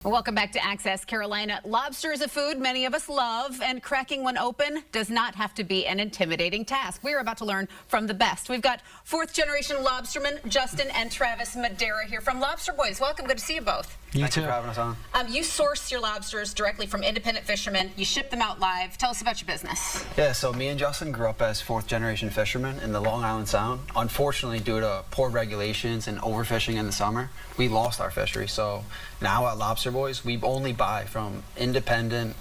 Welcome back to Access Carolina. Lobster is a food many of us love, and cracking one open does not have to be an intimidating task. We're about to learn from the best. We've got fourth-generation lobstermen, Justin and Travis Maderia here from Lobsterboys. Welcome. Good to see you both. Thank you for having us on. You source your lobsters directly from independent fishermen. You ship them out live. Tell us about your business. Yeah, so me and Justin grew up as fourth-generation fishermen in the Long Island Sound. Unfortunately, due to poor regulations and overfishing in the summer, we lost our fishery. So now at Lobsterboys, we only buy from independent,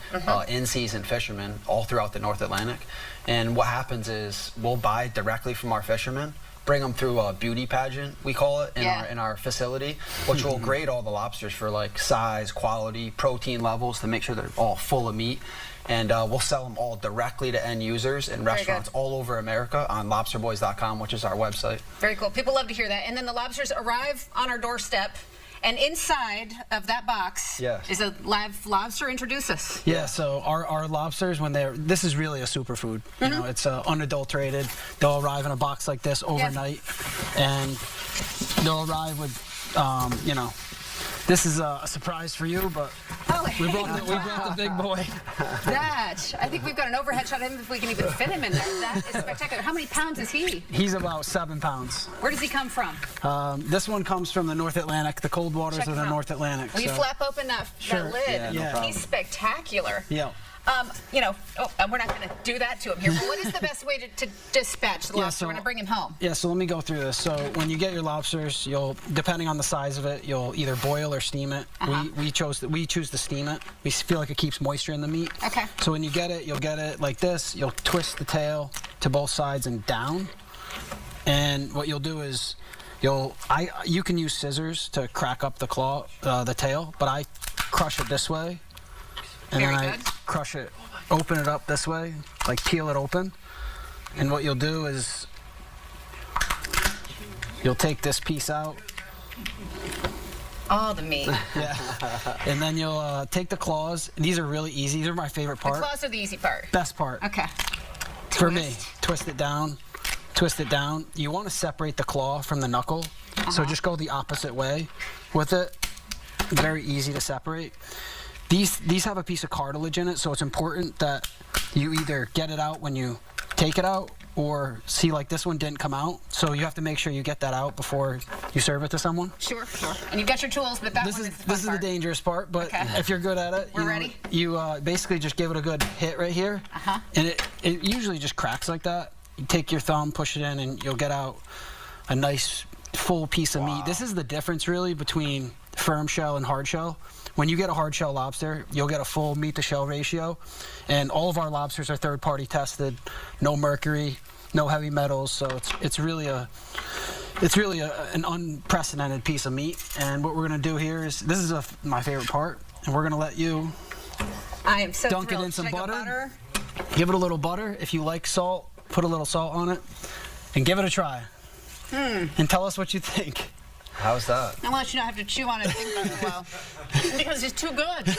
in-season fishermen all throughout the North Atlantic. And what happens is we'll buy directly from our fishermen, bring them through a beauty pageant, we call it, in our facility, which will grade all the lobsters for like size, quality, protein levels to make sure they're all full of meat. And we'll sell them all directly to end users in restaurants all over America on lobsterboys.com, which is our website. Very cool. People love to hear that. And then the lobsters arrive on our doorstep. And inside of that box is a live lobster. Introduce us. Yeah, so our lobsters, this is really a superfood. You know, it's unadulterated. They'll arrive in a box like this overnight, and they'll arrive with, you know, this is a surprise for you, but we brought the big boy. I think we've got an overhead shot of him if we can even fit him in there. That is spectacular. How many pounds is he? He's about 7 pounds. Where does he come from? This one comes from the North Atlantic, the cold waters of the North Atlantic. Will you flap open that lid? Yeah, no problem. He's spectacular. Yeah. You know, we're not going to do that to him here. But what is the best way to dispatch the lobster when I bring him home? Yeah, so let me go through this. So when you get your lobsters, depending on the size of it, you'll either boil or steam it. We choose to steam it. We feel like it keeps moisture in the meat. Okay. So when you get it, you'll get it like this. You'll twist the tail to both sides and down. And what you'll do is you can use scissors to crack up the tail, but I crush it this way. And then I crush it, open it up this way, like peel it open. And what you'll do is you'll take this piece out. All the meat. Yeah. And then you'll take the claws. These are really easy. These are my favorite part. The claws are the easy part. Best part. Okay. For me, twist it down. Twist it down. You want to separate the claw from the knuckle. So just go the opposite way with it. Very easy to separate. These have a piece of cartilage in it, so it's important that you either get it out when you take it out, or see, like this one didn't come out, so you have to make sure you get that out before you serve it to someone. Sure. And you've got your tools, but this is the dangerous part. But if you're good at it, you basically just give it a good hit right here, and it usually just cracks like that. You take your thumb, push it in, and you'll get out a nice full piece of meat. This is the difference really between firm shell and hard shell. When you get a hard shell lobster, you'll get a full meat to shell ratio, and all of our lobsters are third-party tested, no mercury, no heavy metals, so it's really an unprecedented piece of meat. And what we're going to do here is, this is my favorite part, and we're going to let you dunk it in some butter. Give it a little butter. If you like salt, put a little salt on it, and give it a try. And tell us what you think. How's that? I want you to have to chew on it and think about it well. Because it's too good.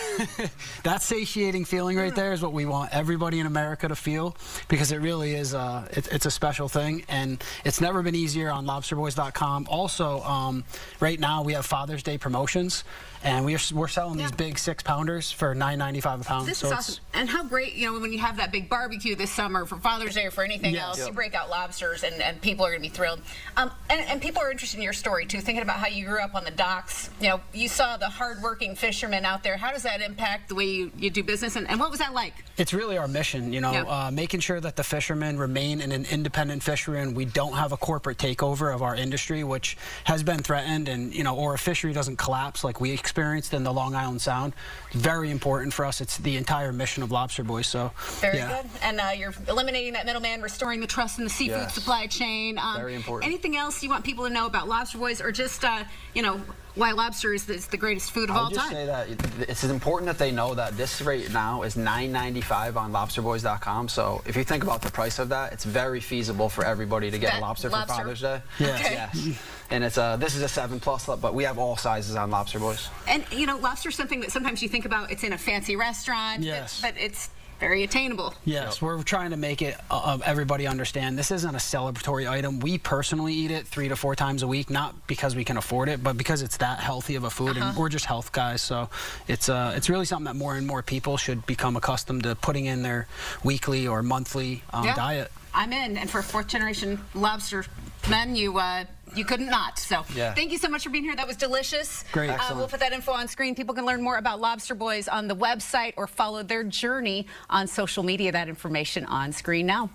That satiating feeling right there is what we want everybody in America to feel, because it really is it's a special thing, and it's never been easier on lobsterboys.com. Also, right now we have Father's Day promotions, and we're selling these big 6-pounders for $9.95 a pound. This is awesome. And how great, you know, when you have that big barbecue this summer for Father's Day or for anything else, you break out lobsters, and people are going to be thrilled. And people are interested in your story too, thinking about how you grew up on the docks. You know, you saw the hardworking fishermen out there. How does that impact the way you do business, and what was that like? It's really our mission, you know, making sure that the fishermen remain in an independent fishery, and we don't have a corporate takeover of our industry, which has been threatened, and, you know, or a fishery doesn't collapse like we experienced in the Long Island Sound. Very important for us. It's the entire mission of Lobster Boys. So very good. And you're eliminating that middleman, restoring the trust in the seafood supply chain. Very important. Anything else you want people to know about Lobster Boys, or just you know, why lobster is the greatest food of all time? I'll just say that it's important that they know that this right now is $9.95 on lobsterboys.com. So if you think about the price of that, it's very feasible for everybody to get a lobster for Father's Day. Yes. And it's this is a 7+, but we have all sizes on Lobster Boys. And you know, lobster's something that sometimes you think about. It's in a fancy restaurant, but it's Very attainable. Yes, we're trying to make it everybody understand this isn't a celebratory item. We personally eat it 3 to 4 times a week, not because we can afford it, but because it's that healthy of a food, and we're just health guys. So it's really something that more and more people should become accustomed to putting in their weekly or monthly diet. I'm in, and for 4th generation lobster men, you couldn't not. So thank you so much for being here. That was delicious. Great. We'll put that info on screen. People can learn more about Lobster Boys on the website or follow their journey on social media. That information on screen now.